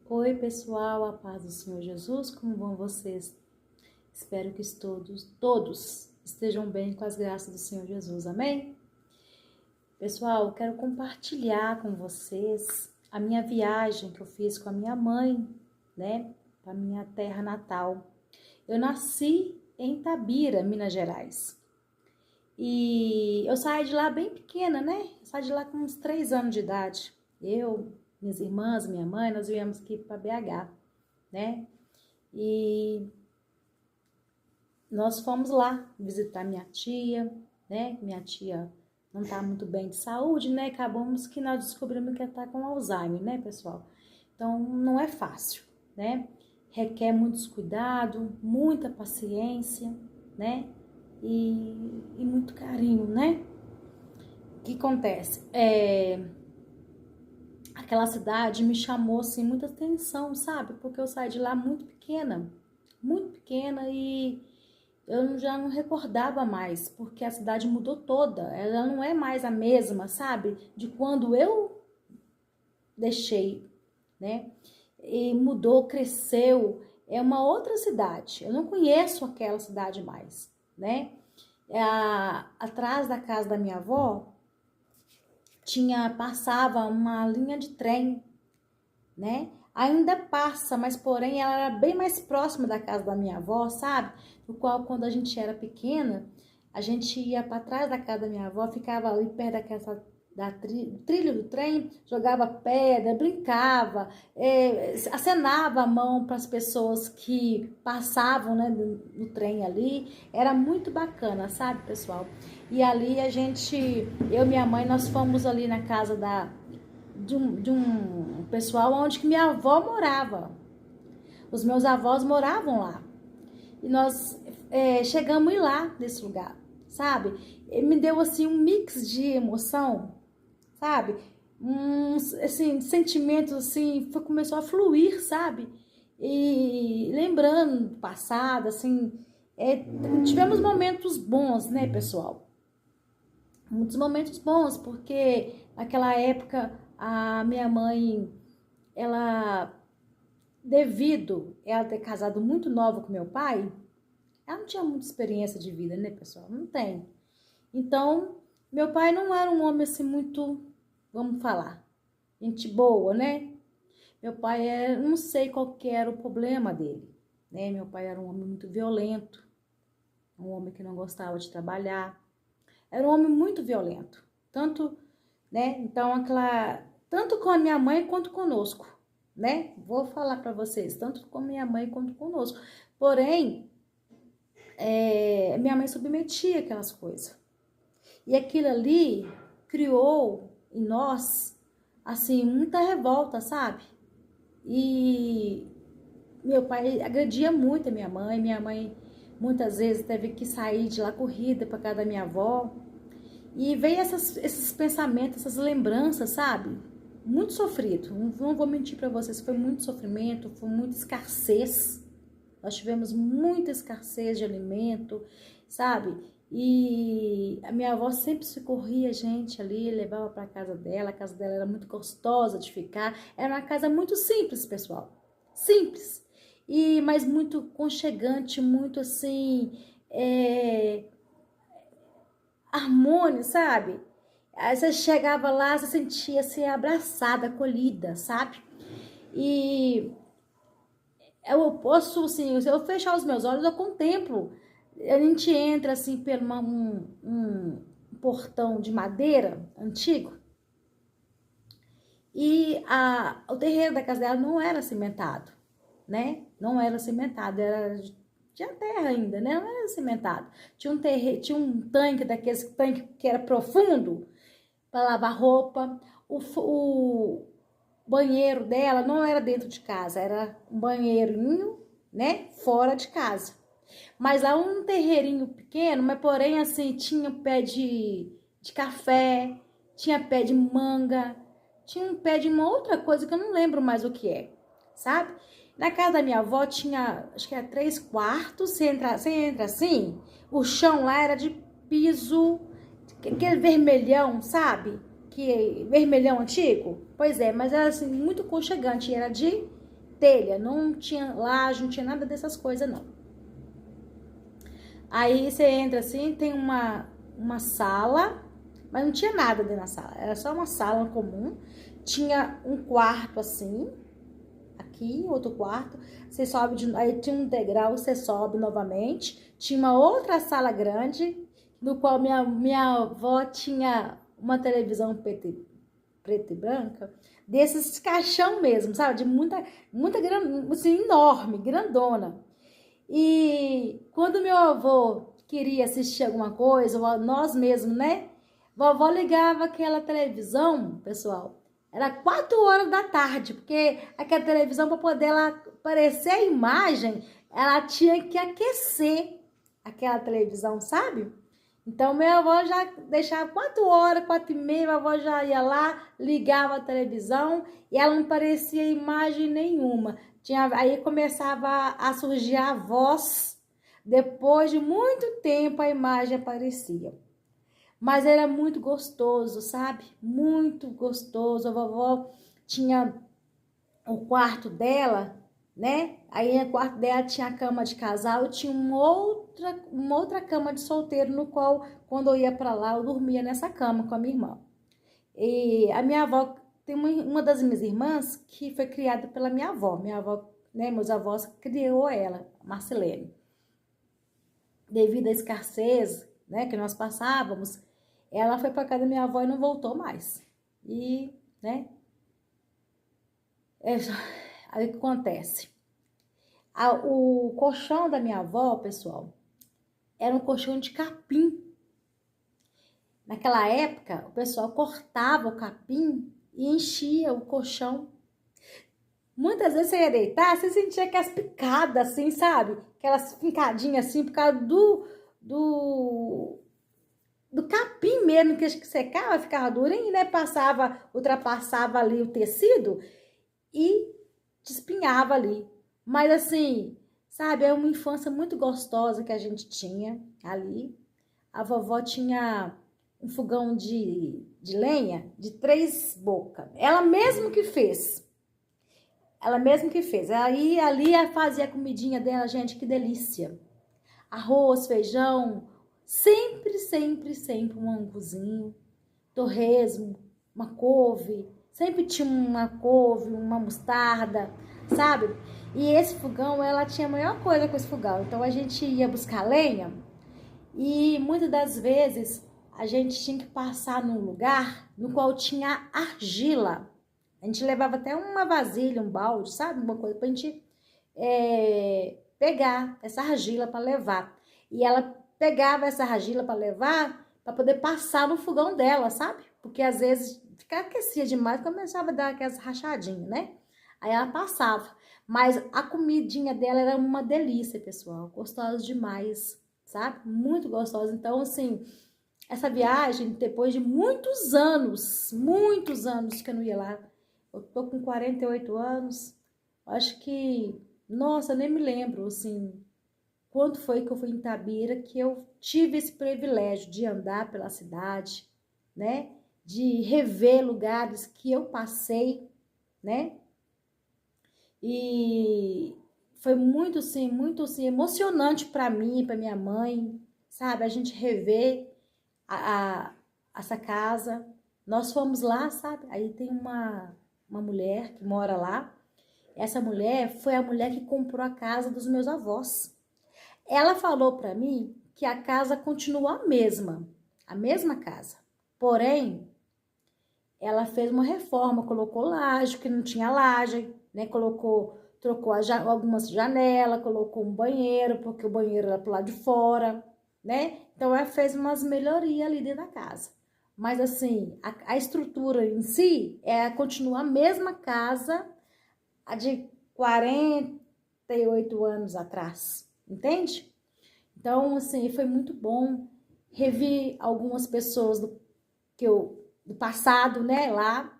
Oi, pessoal, a paz do Senhor Jesus, como vão vocês? Espero que todos estejam bem com as graças do Senhor Jesus, amém? Pessoal, quero compartilhar com vocês a minha viagem que eu fiz com a minha mãe, né, para minha terra natal. Eu nasci em Itabira, Minas Gerais, e eu saí de lá bem pequena, né? Eu saí de lá com uns 3 anos de idade. Minhas irmãs, minha mãe, nós viemos aqui para BH, né? E nós fomos lá visitar minha tia, né? Minha tia não tá muito bem de saúde, né? Acabamos que nós descobrimos que ela tá com Alzheimer, né, pessoal? Então, não é fácil, né? Requer muitos cuidados, muita paciência, né? E muito carinho, né? O que acontece? Aquela cidade me chamou, assim, muita atenção, sabe? Porque eu saí de lá muito pequena e eu já não recordava mais, porque a cidade mudou toda. Ela não é mais a mesma, sabe? De quando eu deixei, né? E mudou, cresceu. É uma outra cidade. Eu não conheço aquela cidade mais, né? Atrás da casa da minha avó passava uma linha de trem, né? Ainda passa, mas porém ela era bem mais próxima da casa da minha avó, sabe? No qual, quando a gente era pequena, a gente ia para trás da casa da minha avó, ficava ali perto da trilha do trem, jogava pedra, brincava, acenava a mão para as pessoas que passavam, né, no trem ali. Era muito bacana, sabe, pessoal? E ali eu e minha mãe, nós fomos ali na casa de um pessoal onde que minha avó morava. Os meus avós moravam lá. E nós chegamos a ir lá nesse lugar, sabe? E me deu assim um mix de emoção, sabe? Assim, sentimentos assim, começou a fluir, sabe? E lembrando do passado, assim, tivemos momentos bons, né, pessoal? Muitos momentos bons, porque naquela época a minha mãe, ela, devido ela ter casado muito nova com meu pai, ela não tinha muita experiência de vida, né, pessoal? Não tem. Então, meu pai não era um homem assim muito, vamos falar, gente boa, né? Meu pai não sei qual que era o problema dele, né? Meu pai era um homem muito violento, um homem que não gostava de trabalhar, era um homem muito violento, tanto, né? Então, tanto com a minha mãe quanto conosco, né? Vou falar para vocês, tanto com a minha mãe quanto conosco. Porém, minha mãe submetia aquelas coisas. E aquilo ali criou em nós, assim, muita revolta, sabe? E meu pai agredia muito a minha mãe. Minha mãe muitas vezes teve que sair de lá corrida para casa da minha avó. E veio esses pensamentos, essas lembranças, sabe? Muito sofrido. Não vou mentir para vocês, foi muito sofrimento, foi muita escassez. Nós tivemos muita escassez de alimento, sabe? E a minha avó sempre socorria a gente ali, levava para a casa dela era muito gostosa de ficar. Era uma casa muito simples, pessoal. Simples. Mas muito conchegante, muito assim, harmônio, sabe? Aí você chegava lá, você sentia assim, abraçada, acolhida, sabe? E eu posso, assim, se eu fechar os meus olhos, eu contemplo. A gente entra, assim, por um portão de madeira antigo. E o terreiro da casa dela não era cimentado, né? Não era cimentado, tinha terra ainda, né? Não era cimentado. Tinha um tanque, daqueles tanque que era profundo para lavar roupa. O banheiro dela não era dentro de casa, era um banheirinho, né? Fora de casa. Mas lá um terreirinho pequeno, mas porém assim, tinha pé de café, tinha pé de manga, tinha um pé de uma outra coisa que eu não lembro mais o que é, sabe? Na casa da minha avó tinha, acho que era 3 quartos, você entra assim, o chão lá era de piso, aquele vermelhão, sabe? Que vermelhão antigo. Pois é, mas era assim, muito aconchegante, era de telha, não tinha laje, não tinha nada dessas coisas, não. Aí você entra assim, tem uma sala, mas não tinha nada dentro da sala, era só uma sala comum. Tinha um quarto assim, aqui, outro quarto, você sobe, aí tinha um degrau, você sobe novamente. Tinha uma outra sala grande, no qual minha avó tinha uma televisão preta e branca, desses caixão mesmo, sabe? De muita, assim, enorme, grandona. E quando meu avô queria assistir alguma coisa, nós mesmos, né? Vovó ligava aquela televisão, pessoal, era 4 horas da tarde, porque aquela televisão, para poder ela aparecer a imagem, ela tinha que aquecer aquela televisão, sabe? Então, minha avó já deixava 4 horas, 4h30, minha avó já ia lá, ligava a televisão e ela não parecia imagem nenhuma. Aí começava a surgir a voz, depois de muito tempo a imagem aparecia. Mas era muito gostoso, sabe? Muito gostoso. A vovó tinha o quarto dela, aí no quarto dela tinha a cama de casal e tinha uma outra cama de solteiro, no qual, quando eu ia para lá, eu dormia nessa cama com a minha irmã. E a minha avó, tem uma das minhas irmãs que foi criada pela minha avó. Minha avó, né, meus avós criou ela, Marcelene. Devido à escassez, né, que nós passávamos, ela foi para casa da minha avó e não voltou mais. E, né, aí o que acontece? O colchão da minha avó, pessoal, era um colchão de capim. Naquela época, o pessoal cortava o capim e enchia o colchão. Muitas vezes você ia deitar, você sentia aquelas picadas assim, sabe? Aquelas pincadinhas assim, por causa do capim mesmo, que secava, ficava durinho, né? Ultrapassava ali o tecido e despenhava ali. Mas assim, sabe, é uma infância muito gostosa que a gente tinha ali. A vovó tinha um fogão de lenha de 3 bocas. Ela mesmo que fez. Aí ali ela fazia a comidinha dela, gente, que delícia. Arroz, feijão, sempre, sempre, sempre um anguzinho, torresmo, uma couve. Sempre tinha uma couve, uma mostarda, sabe? E esse fogão, ela tinha a maior coisa com esse fogão. Então a gente ia buscar lenha e muitas das vezes a gente tinha que passar num lugar no qual tinha argila. A gente levava até uma vasilha, um balde, sabe? Uma coisa pra gente pegar essa argila para levar. E ela pegava essa argila para levar, para poder passar no fogão dela, sabe? Porque às vezes ficava aquecia demais, começava a dar aquelas rachadinhas, né? Aí ela passava. Mas a comidinha dela era uma delícia, pessoal. Gostosa demais, sabe? Muito gostosa. Então, assim, essa viagem, depois de muitos anos que eu não ia lá. Eu tô com 48 anos. Acho que, nossa, nem me lembro, assim, quando foi que eu fui em Itabira, que eu tive esse privilégio de andar pela cidade, né? De rever lugares que eu passei, né? E foi muito assim, emocionante para mim, para minha mãe, sabe? A gente rever essa casa. Nós fomos lá, sabe? Aí tem uma mulher que mora lá. Essa mulher foi a mulher que comprou a casa dos meus avós. Ela falou para mim que a casa continua a mesma casa. Porém, ela fez uma reforma, colocou laje, que não tinha laje, né? Trocou algumas janelas, colocou um banheiro, porque o banheiro era pro lado de fora, né? Então ela fez umas melhorias ali dentro da casa. Mas assim, a estrutura em si continua a mesma casa a de 48 anos atrás, entende? Então, assim, foi muito bom. Revi algumas pessoas do passado, né, lá,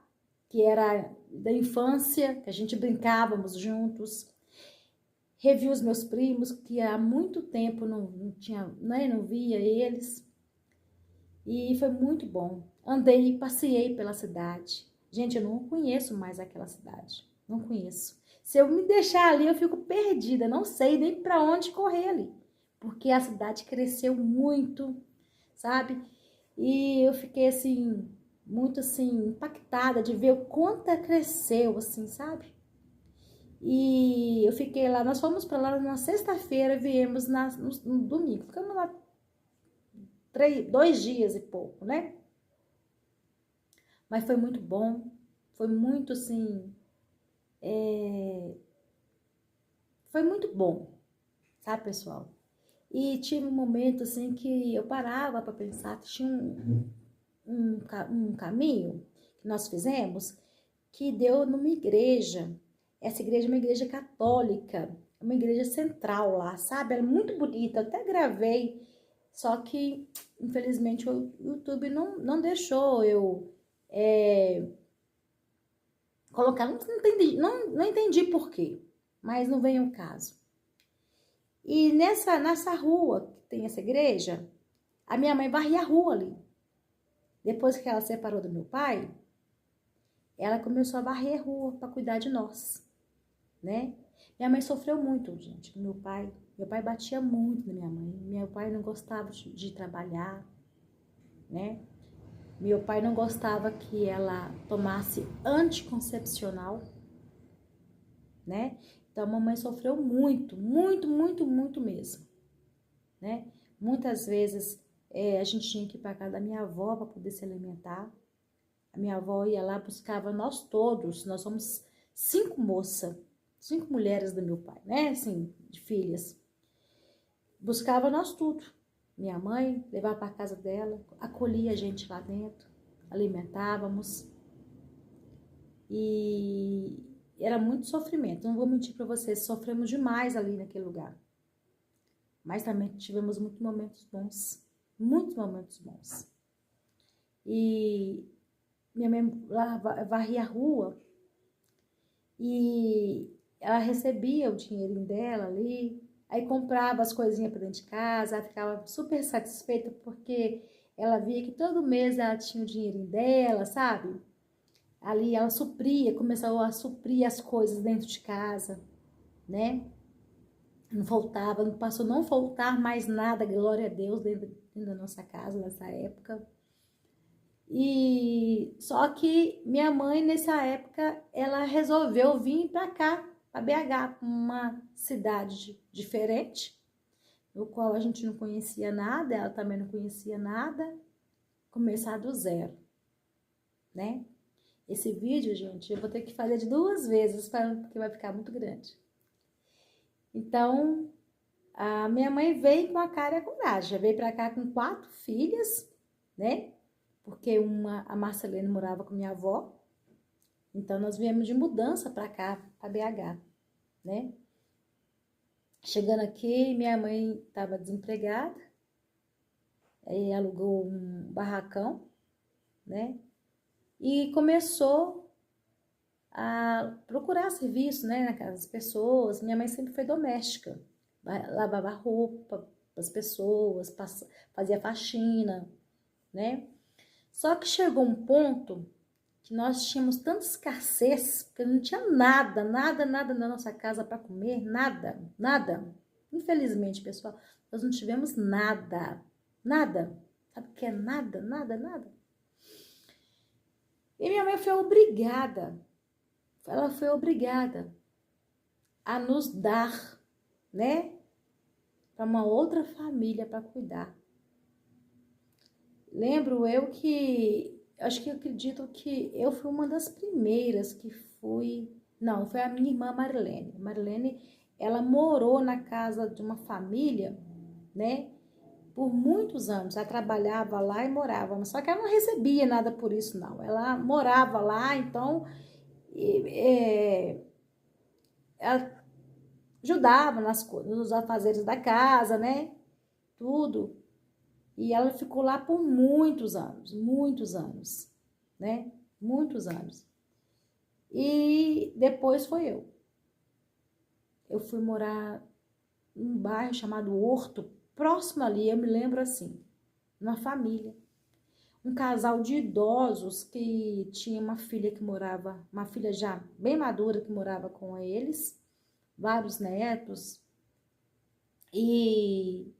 que era da infância, que a gente brincávamos juntos. Revi os meus primos, que há muito tempo não tinha, né, não via eles. E foi muito bom. Andei, passei pela cidade. Gente, eu não conheço mais aquela cidade. Não conheço. Se eu me deixar ali, eu fico perdida, não sei nem para onde correr ali, porque a cidade cresceu muito, sabe? E eu fiquei assim, muito assim, impactada de ver o quanto cresceu, assim, sabe? E eu fiquei lá, nós fomos para lá na sexta-feira, viemos no domingo, ficamos lá 2 dias e pouco, né? Mas foi muito bom, foi muito assim, foi muito bom, sabe, pessoal? E tive um momento assim que eu parava para pensar, tinha um caminho que nós fizemos que deu numa igreja. Essa igreja é uma igreja católica, uma igreja central lá, sabe? Ela é muito bonita, eu até gravei, só que infelizmente o YouTube não deixou eu colocar, não entendi por quê, mas não vem o caso. E nessa rua que tem essa igreja, a minha mãe varria a rua ali. Depois que ela separou do meu pai, ela começou a varrer a rua para cuidar de nós, né? Minha mãe sofreu muito, gente, com meu pai. Meu pai batia muito na minha mãe. Meu pai não gostava de trabalhar, né? Meu pai não gostava que ela tomasse anticoncepcional, né? Então a mamãe sofreu muito, muito, muito, muito mesmo, né? Muitas vezes a gente tinha que ir para casa da minha avó para poder se alimentar. A minha avó ia lá, buscava nós todos. Nós somos 5 moças, 5 mulheres do meu pai, né? Assim, de filhas. Buscava nós tudo. Minha mãe levava para casa dela, acolhia a gente lá dentro, alimentávamos. E era muito sofrimento. Não vou mentir para vocês, sofremos demais ali naquele lugar. Mas também tivemos muitos momentos bons. Muitos momentos bons. E minha mãe varria a rua e ela recebia o dinheirinho dela ali, aí comprava as coisinhas para dentro de casa, ela ficava super satisfeita porque ela via que todo mês ela tinha o dinheirinho dela, sabe? Ali ela supria, começou a suprir as coisas dentro de casa, né? Não faltava, não passou a não faltar mais nada, glória a Deus, dentro da nossa casa nessa época. E só que minha mãe nessa época ela resolveu vir para cá, para BH, uma cidade diferente, no qual a gente não conhecia nada, ela também não conhecia nada, começar do zero, né? Esse vídeo, gente, eu vou ter que fazer de 2 vezes porque vai ficar muito grande. Então, a minha mãe veio com a cara e a coragem, veio para cá com 4 filhas, né? Porque a Marcelene morava com minha avó, então nós viemos de mudança para cá, para BH, né? Chegando aqui, minha mãe estava desempregada, aí alugou um barracão, né? E começou a procurar serviço, né, na casa das pessoas. Minha mãe sempre foi doméstica, lavava roupa para as pessoas, fazia faxina, né? Só que chegou um ponto que nós tínhamos tanta escassez, porque não tinha nada na nossa casa para comer, nada. Infelizmente, pessoal, nós não tivemos nada. Sabe o que é nada? E minha mãe foi obrigada, ela foi obrigada a nos dar, né, para uma outra família para cuidar. Lembro eu que, acho que eu acredito que eu fui uma das primeiras que fui, não, foi a minha irmã Marilene. Marilene, ela morou na casa de uma família, né, por muitos anos. Ela trabalhava lá e morava, só que ela não recebia nada por isso, não. Ela morava lá, então ela ajudava nas coisas, nos afazeres da casa, né, tudo. E ela ficou lá por muitos anos, né? Muitos anos. E depois foi eu. Eu fui morar num bairro chamado Horto, próximo ali, eu me lembro assim, uma família. um casal de idosos que tinha uma filha que morava, uma filha já bem madura que morava com eles, vários netos, e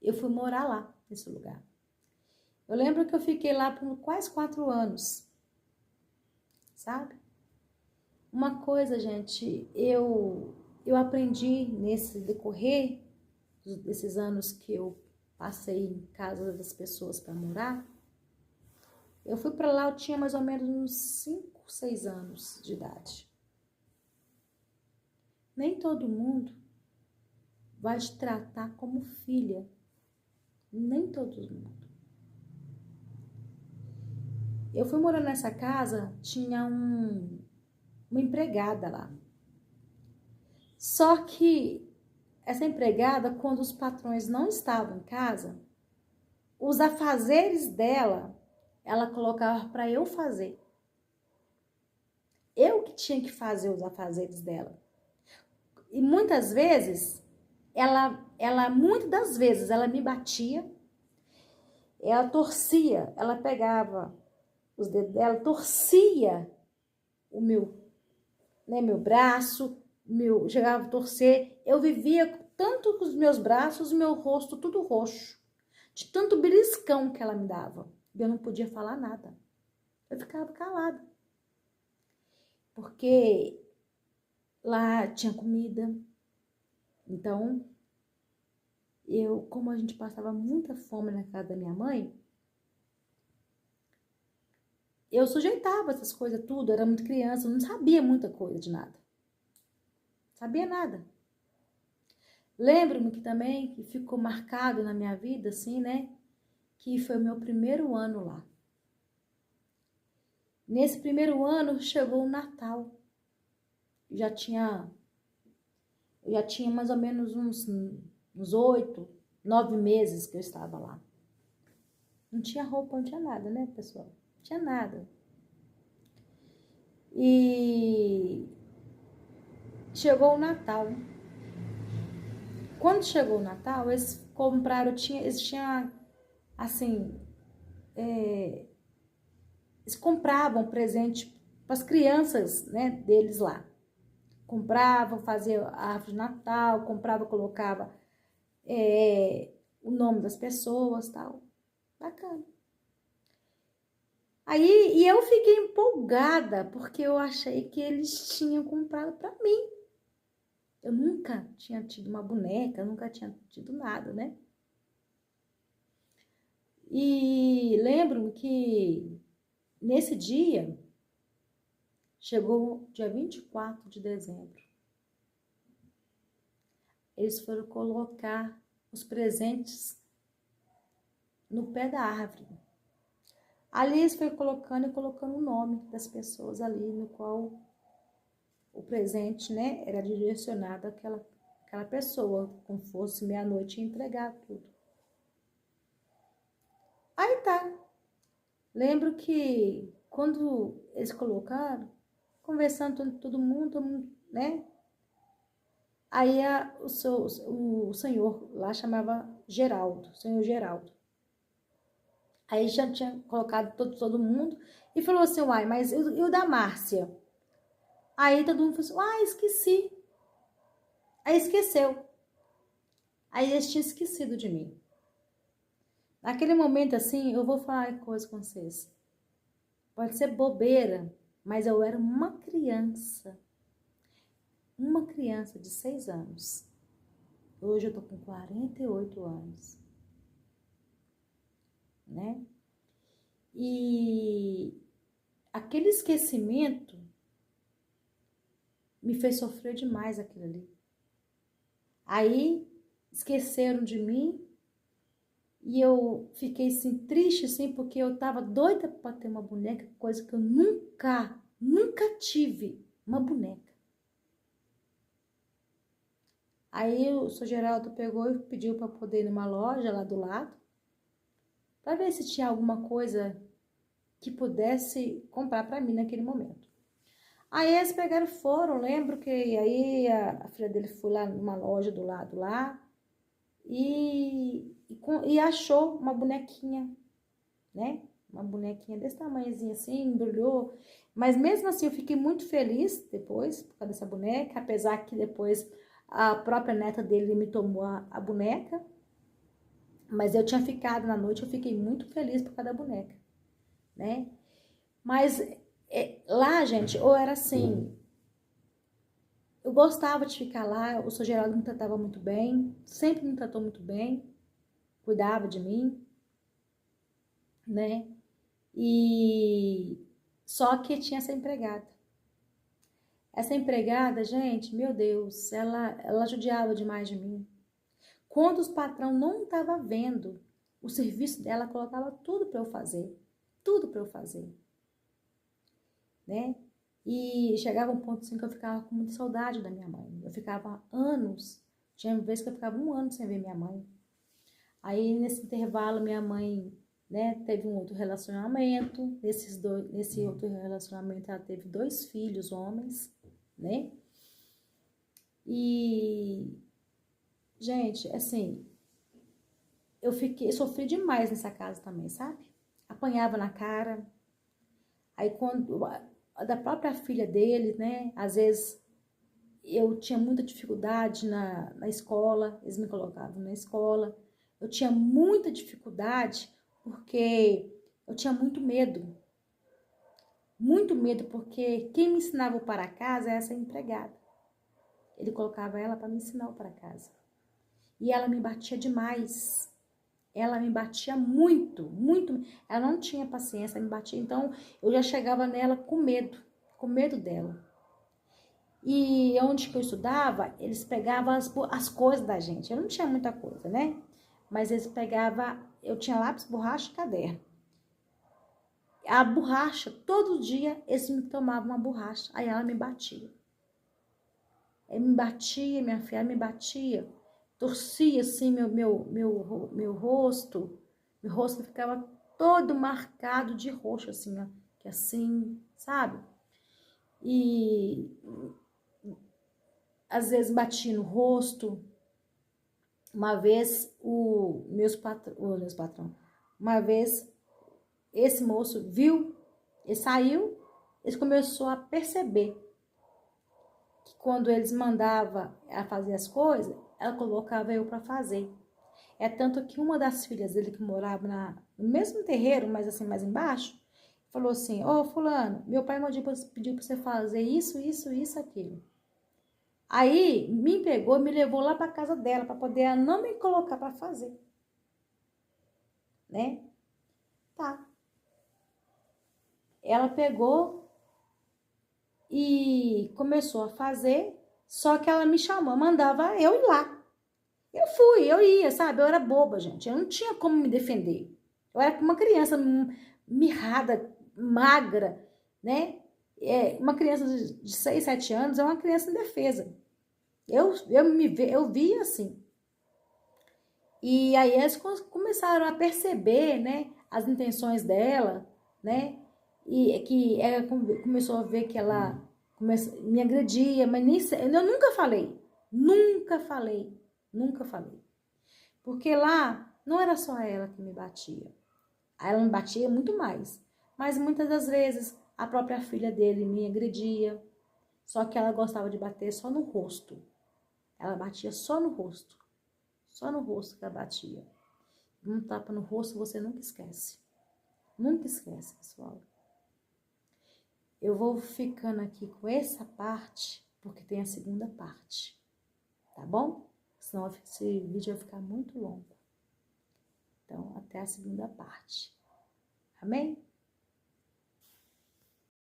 eu fui morar lá, nesse lugar. Eu lembro que eu fiquei lá por quase 4 anos, sabe? Uma coisa, gente, eu aprendi nesse decorrer desses anos que eu passei em casa das pessoas para morar. Eu fui para lá, eu tinha mais ou menos uns 5, 6 anos de idade. Nem todo mundo vai te tratar como filha. Nem todo mundo. Eu fui morar nessa casa, tinha uma empregada lá. Só que essa empregada, quando os patrões não estavam em casa, os afazeres dela, ela colocava para eu fazer. Eu que tinha que fazer os afazeres dela. E muitas vezes, muitas das vezes, ela me batia, ela torcia, ela pegava os dedos dela, torcia o meu braço, chegava a torcer. Eu vivia tanto com os meus braços, o meu rosto tudo roxo, de tanto beliscão que ela me dava. E eu não podia falar nada. Eu ficava calada. Porque lá tinha comida. Então, como a gente passava muita fome na casa da minha mãe, eu sujeitava essas coisas tudo, eu era muito criança, eu não sabia muita coisa de nada. Sabia nada. Lembro-me que também que ficou marcado na minha vida, assim, né? Que foi o meu primeiro ano lá. Nesse primeiro ano chegou o Natal. Eu já tinha mais ou menos uns 8, 9 meses que eu estava lá. Não tinha roupa, não tinha nada, né, pessoal? Não tinha nada. E chegou o Natal. Quando chegou o Natal, eles compraram, eles tinham, assim, eles compravam presente para as crianças, né, deles lá. Compravam, faziam a árvore de Natal, comprava, colocava o nome das pessoas, tal. Bacana. Aí, e eu fiquei empolgada, porque eu achei que eles tinham comprado para mim. Eu nunca tinha tido uma boneca, nunca tinha tido nada, né? E lembro-me que nesse dia, chegou dia 24 de dezembro. Eles foram colocar os presentes no pé da árvore. Ali eles foram colocando o nome das pessoas ali, no qual o presente, né, era direcionado àquela pessoa, como fosse meia-noite, e entregar tudo. Aí tá. Lembro que quando eles colocaram, conversando todo mundo, né? Aí o senhor lá chamava Geraldo, senhor Geraldo. Aí já tinha colocado todo mundo e falou assim, uai, mas e o da Márcia? Aí todo mundo falou assim, esqueci. Aí esqueceu. Aí eles tinham esquecido de mim. Naquele momento assim, eu vou falar uma coisa com vocês. Pode ser bobeira, mas eu era uma criança. Uma criança de 6 anos. Hoje eu tô com 48 anos. Né? E aquele esquecimento me fez sofrer demais aquilo ali. Aí esqueceram de mim e eu fiquei assim triste assim, porque eu tava doida para ter uma boneca, coisa que eu nunca tive uma boneca. Aí o seu Geraldo pegou e pediu para poder ir numa loja lá do lado, para ver se tinha alguma coisa que pudesse comprar para mim naquele momento. Aí eles pegaram e foram, lembro que aí a filha dele foi lá numa loja do lado lá e achou uma bonequinha, né? uma bonequinha desse tamanhozinho assim, embrulhou. Mas mesmo assim eu fiquei muito feliz depois, por causa dessa boneca, apesar que depois a própria neta dele me tomou a boneca. Mas eu tinha ficado na noite, eu fiquei muito feliz por causa da boneca, né? Mas lá, gente, ou era assim, eu gostava de ficar lá, o seu Geraldo me tratava muito bem, sempre me tratou muito bem, cuidava de mim, né? E só que tinha essa empregada. Essa empregada, gente, meu Deus, ela judiava demais de mim. Quando os patrão não estavam vendo o serviço dela, colocava tudo para eu fazer. Tudo para eu fazer. Né? E chegava um ponto assim que eu ficava com muita saudade da minha mãe. Eu ficava anos. Tinha vezes que eu ficava um ano sem ver minha mãe. Aí, nesse intervalo, minha mãe, né, teve um outro relacionamento. Nesse outro relacionamento, ela teve 2 filhos, homens, né? E, gente, assim, eu sofri demais nessa casa também, sabe? Apanhava na cara. Aí, quando, da própria filha dele, né, às vezes eu tinha muita dificuldade na escola, eles me colocavam na escola. Eu tinha muita dificuldade porque eu tinha muito medo. Muito medo, porque quem me ensinava o para casa é essa empregada. Ele colocava ela para me ensinar o para casa. E ela me batia demais. Ela me batia muito, muito. Ela não tinha paciência, me batia. Então, eu já chegava nela com medo dela. E onde que eu estudava, eles pegavam as coisas da gente. Eu não tinha muita coisa, né? Mas eles pegavam, eu tinha lápis, borracha e caderno. A borracha, todo dia eles me tomavam uma borracha. Aí ela me batia. Aí me batia, minha filha, me batia. Torcia assim meu rosto. Meu rosto ficava todo marcado de roxo, assim, ó. Que assim, sabe? E às vezes batia no rosto. Uma vez meus patrão, uma vez esse moço viu, ele saiu, ele começou a perceber que quando eles mandavam a fazer as coisas, ela colocava eu para fazer. É tanto que uma das filhas dele que morava no mesmo terreiro, mas assim mais embaixo, falou assim: "Ô, fulano, meu pai pediu para você fazer isso, isso, isso, aquilo." Aí me pegou e me levou lá para casa dela para poder ela não me colocar para fazer, né? Tá. Ela pegou e começou a fazer, só que ela me chamou, mandava eu ir lá. Eu ia, sabe? Eu era boba, gente. Eu não tinha como me defender. Eu era uma criança mirrada, magra, né? Uma criança de 6, 7 anos é uma criança indefesa. Eu via assim. E aí eles começaram a perceber, né, as intenções dela, né? E que ela começou a ver que ela me agredia, mas eu nunca falei. Porque lá não era só ela que me batia. Ela me batia muito mais. Mas muitas das vezes a própria filha dele me agredia. Só que ela gostava de bater só no rosto. Ela batia só no rosto. Só no rosto que ela batia. Um tapa no rosto você nunca esquece. Nunca esquece, pessoal. Eu vou ficando aqui com essa parte, porque tem a segunda parte. Tá bom? Senão esse vídeo vai ficar muito longo. Então, até a segunda parte. Amém?